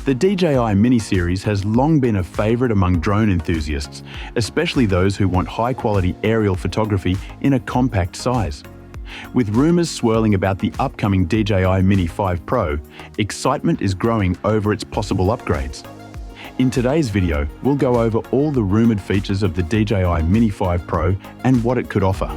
The DJI Mini series has long been a favorite among drone enthusiasts, especially those who want high-quality aerial photography in a compact size. With rumors swirling about the upcoming DJI Mini 5 Pro, excitement is growing over its possible upgrades. In today's video, we'll go over all the rumored features of the DJI Mini 5 Pro and what it could offer.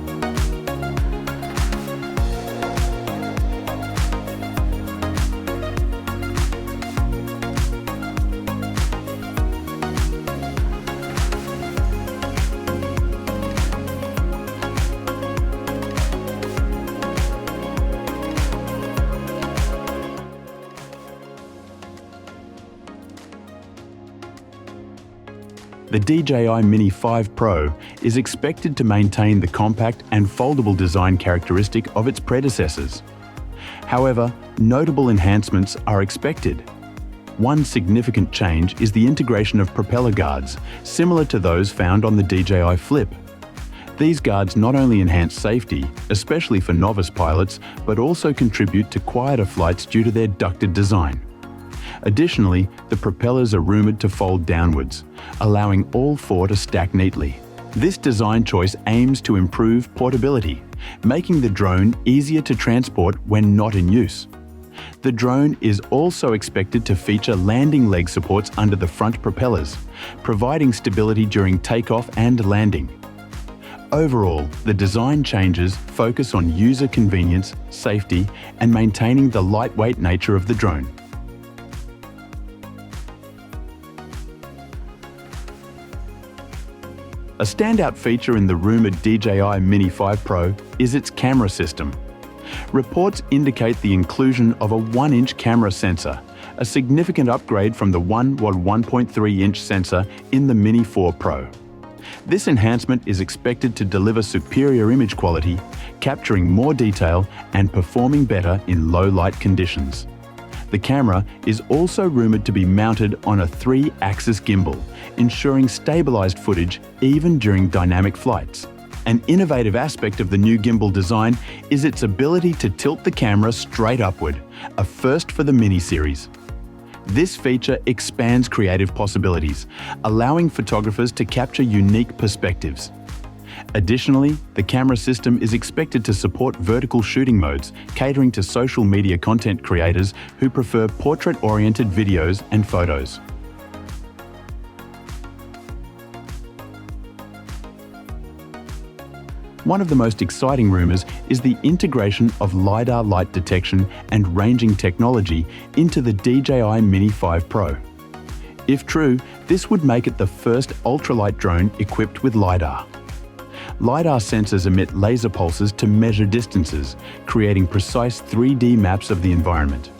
The DJI Mini 5 Pro is expected to maintain the compact and foldable design characteristic of its predecessors. However, notable enhancements are expected. One significant change is the integration of propeller guards, similar to those found on the DJI Flip. These guards not only enhance safety, especially for novice pilots, but also contribute to quieter flights due to their ducted design. Additionally, the propellers are rumored to fold downwards, allowing all four to stack neatly. This design choice aims to improve portability, making the drone easier to transport when not in use. The drone is also expected to feature landing leg supports under the front propellers, providing stability during takeoff and landing. Overall, the design changes focus on user convenience, safety, and maintaining the lightweight nature of the drone. A standout feature in the rumored DJI Mini 5 Pro is its camera system. Reports indicate the inclusion of a 1-inch camera sensor, a significant upgrade from the 1.3-inch sensor in the Mini 4 Pro. This enhancement is expected to deliver superior image quality, capturing more detail and performing better in low-light conditions. The camera is also rumored to be mounted on a 3-axis gimbal, ensuring stabilized footage even during dynamic flights. An innovative aspect of the new gimbal design is its ability to tilt the camera straight upward, a first for the Mini series. This feature expands creative possibilities, allowing photographers to capture unique perspectives. Additionally, the camera system is expected to support vertical shooting modes, catering to social media content creators who prefer portrait-oriented videos and photos. One of the most exciting rumors is the integration of LiDAR light detection and ranging technology into the DJI Mini 5 Pro. If true, this would make it the first ultralight drone equipped with LiDAR. LiDAR sensors emit laser pulses to measure distances, creating precise 3D maps of the environment.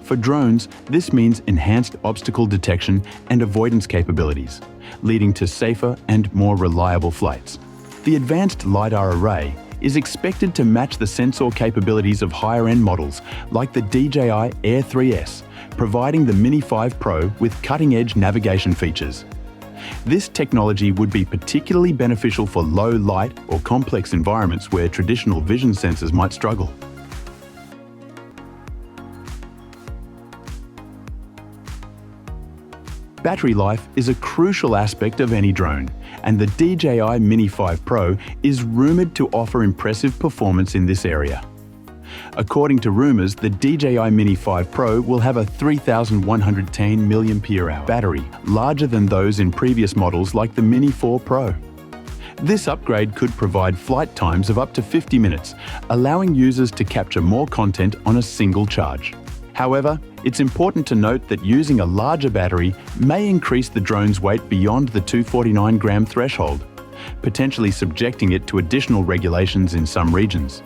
For drones, this means enhanced obstacle detection and avoidance capabilities, leading to safer and more reliable flights. The advanced LiDAR array is expected to match the sensor capabilities of higher-end models like the DJI Air 3S, providing the Mini 5 Pro with cutting-edge navigation features. This technology would be particularly beneficial for low light or complex environments where traditional vision sensors might struggle. Battery life is a crucial aspect of any drone, and the DJI Mini 5 Pro is rumored to offer impressive performance in this area. According to rumors, the DJI Mini 5 Pro will have a 3,110 mAh battery, larger than those in previous models like the Mini 4 Pro. This upgrade could provide flight times of up to 50 minutes, allowing users to capture more content on a single charge. However, it's important to note that using a larger battery may increase the drone's weight beyond the 249-gram threshold, potentially subjecting it to additional regulations in some regions.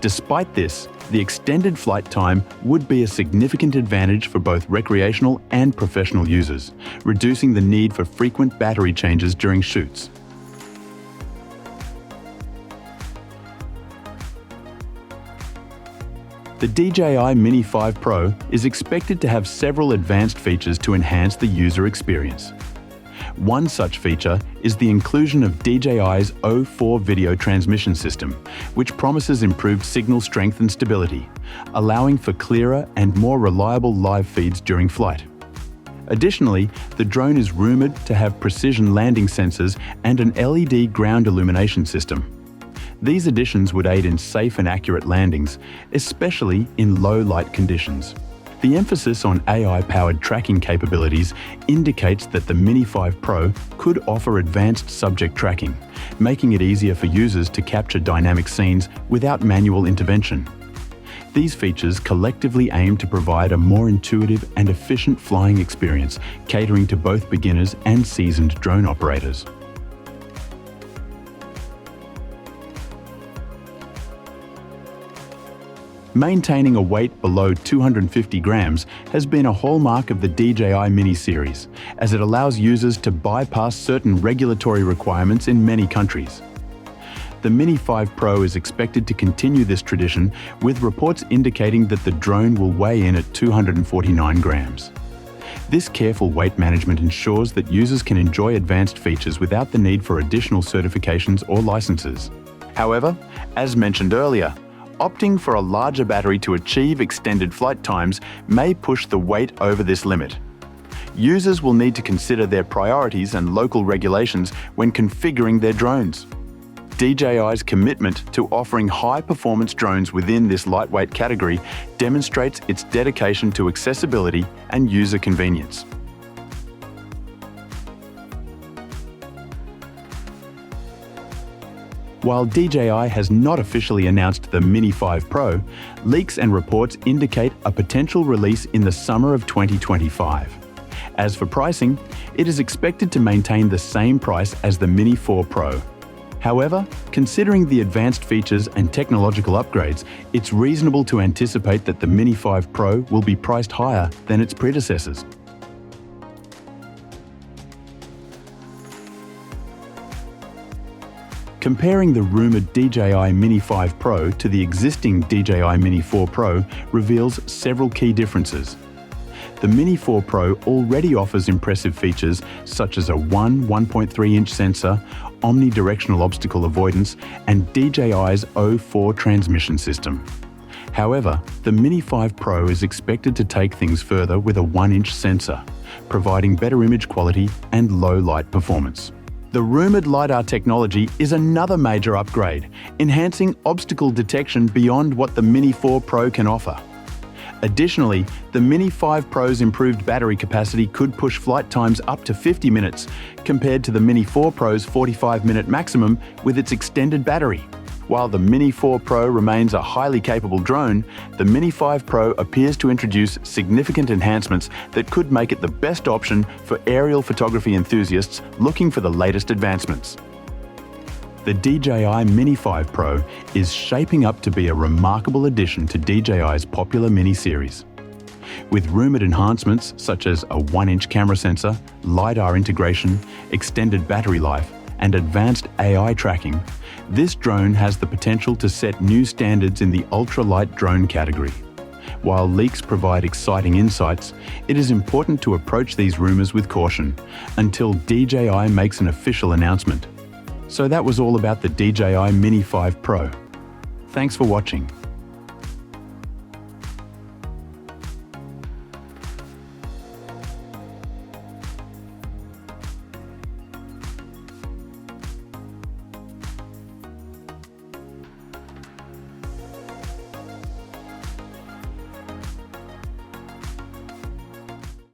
Despite this, the extended flight time would be a significant advantage for both recreational and professional users, reducing the need for frequent battery changes during shoots. The DJI Mini 5 Pro is expected to have several advanced features to enhance the user experience. One such feature is the inclusion of DJI's O4 video transmission system, which promises improved signal strength and stability, allowing for clearer and more reliable live feeds during flight. Additionally, the drone is rumored to have precision landing sensors and an LED ground illumination system. These additions would aid in safe and accurate landings, especially in low light conditions. The emphasis on AI-powered tracking capabilities indicates that the Mini 5 Pro could offer advanced subject tracking, making it easier for users to capture dynamic scenes without manual intervention. These features collectively aim to provide a more intuitive and efficient flying experience, catering to both beginners and seasoned drone operators. Maintaining a weight below 250 grams has been a hallmark of the DJI Mini series, as it allows users to bypass certain regulatory requirements in many countries. The Mini 5 Pro is expected to continue this tradition, with reports indicating that the drone will weigh in at 249 grams. This careful weight management ensures that users can enjoy advanced features without the need for additional certifications or licenses. However, as mentioned earlier, opting for a larger battery to achieve extended flight times may push the weight over this limit. Users will need to consider their priorities and local regulations when configuring their drones. DJI's commitment to offering high-performance drones within this lightweight category demonstrates its dedication to accessibility and user convenience. While DJI has not officially announced the Mini 5 Pro, leaks and reports indicate a potential release in the summer of 2025. As for pricing, it is expected to maintain the same price as the Mini 4 Pro. However, considering the advanced features and technological upgrades, it's reasonable to anticipate that the Mini 5 Pro will be priced higher than its predecessors. Comparing the rumoured DJI Mini 5 Pro to the existing DJI Mini 4 Pro reveals several key differences. The Mini 4 Pro already offers impressive features such as a 1.3-inch sensor, omnidirectional obstacle avoidance, and DJI's O4 transmission system. However, the Mini 5 Pro is expected to take things further with a 1-inch sensor, providing better image quality and low light performance. The rumoured LiDAR technology is another major upgrade, enhancing obstacle detection beyond what the Mini 4 Pro can offer. Additionally, the Mini 5 Pro's improved battery capacity could push flight times up to 50 minutes, compared to the Mini 4 Pro's 45-minute maximum with its extended battery. While the Mini 4 Pro remains a highly capable drone, the Mini 5 Pro appears to introduce significant enhancements that could make it the best option for aerial photography enthusiasts looking for the latest advancements. The DJI Mini 5 Pro is shaping up to be a remarkable addition to DJI's popular Mini series. With rumoured enhancements such as a 1-inch camera sensor, LiDAR integration, extended battery life, and advanced AI tracking, this drone has the potential to set new standards in the ultralight drone category. While leaks provide exciting insights, it is important to approach these rumours with caution until DJI makes an official announcement. So that was all about the DJI Mini 5 Pro. Thanks for watching.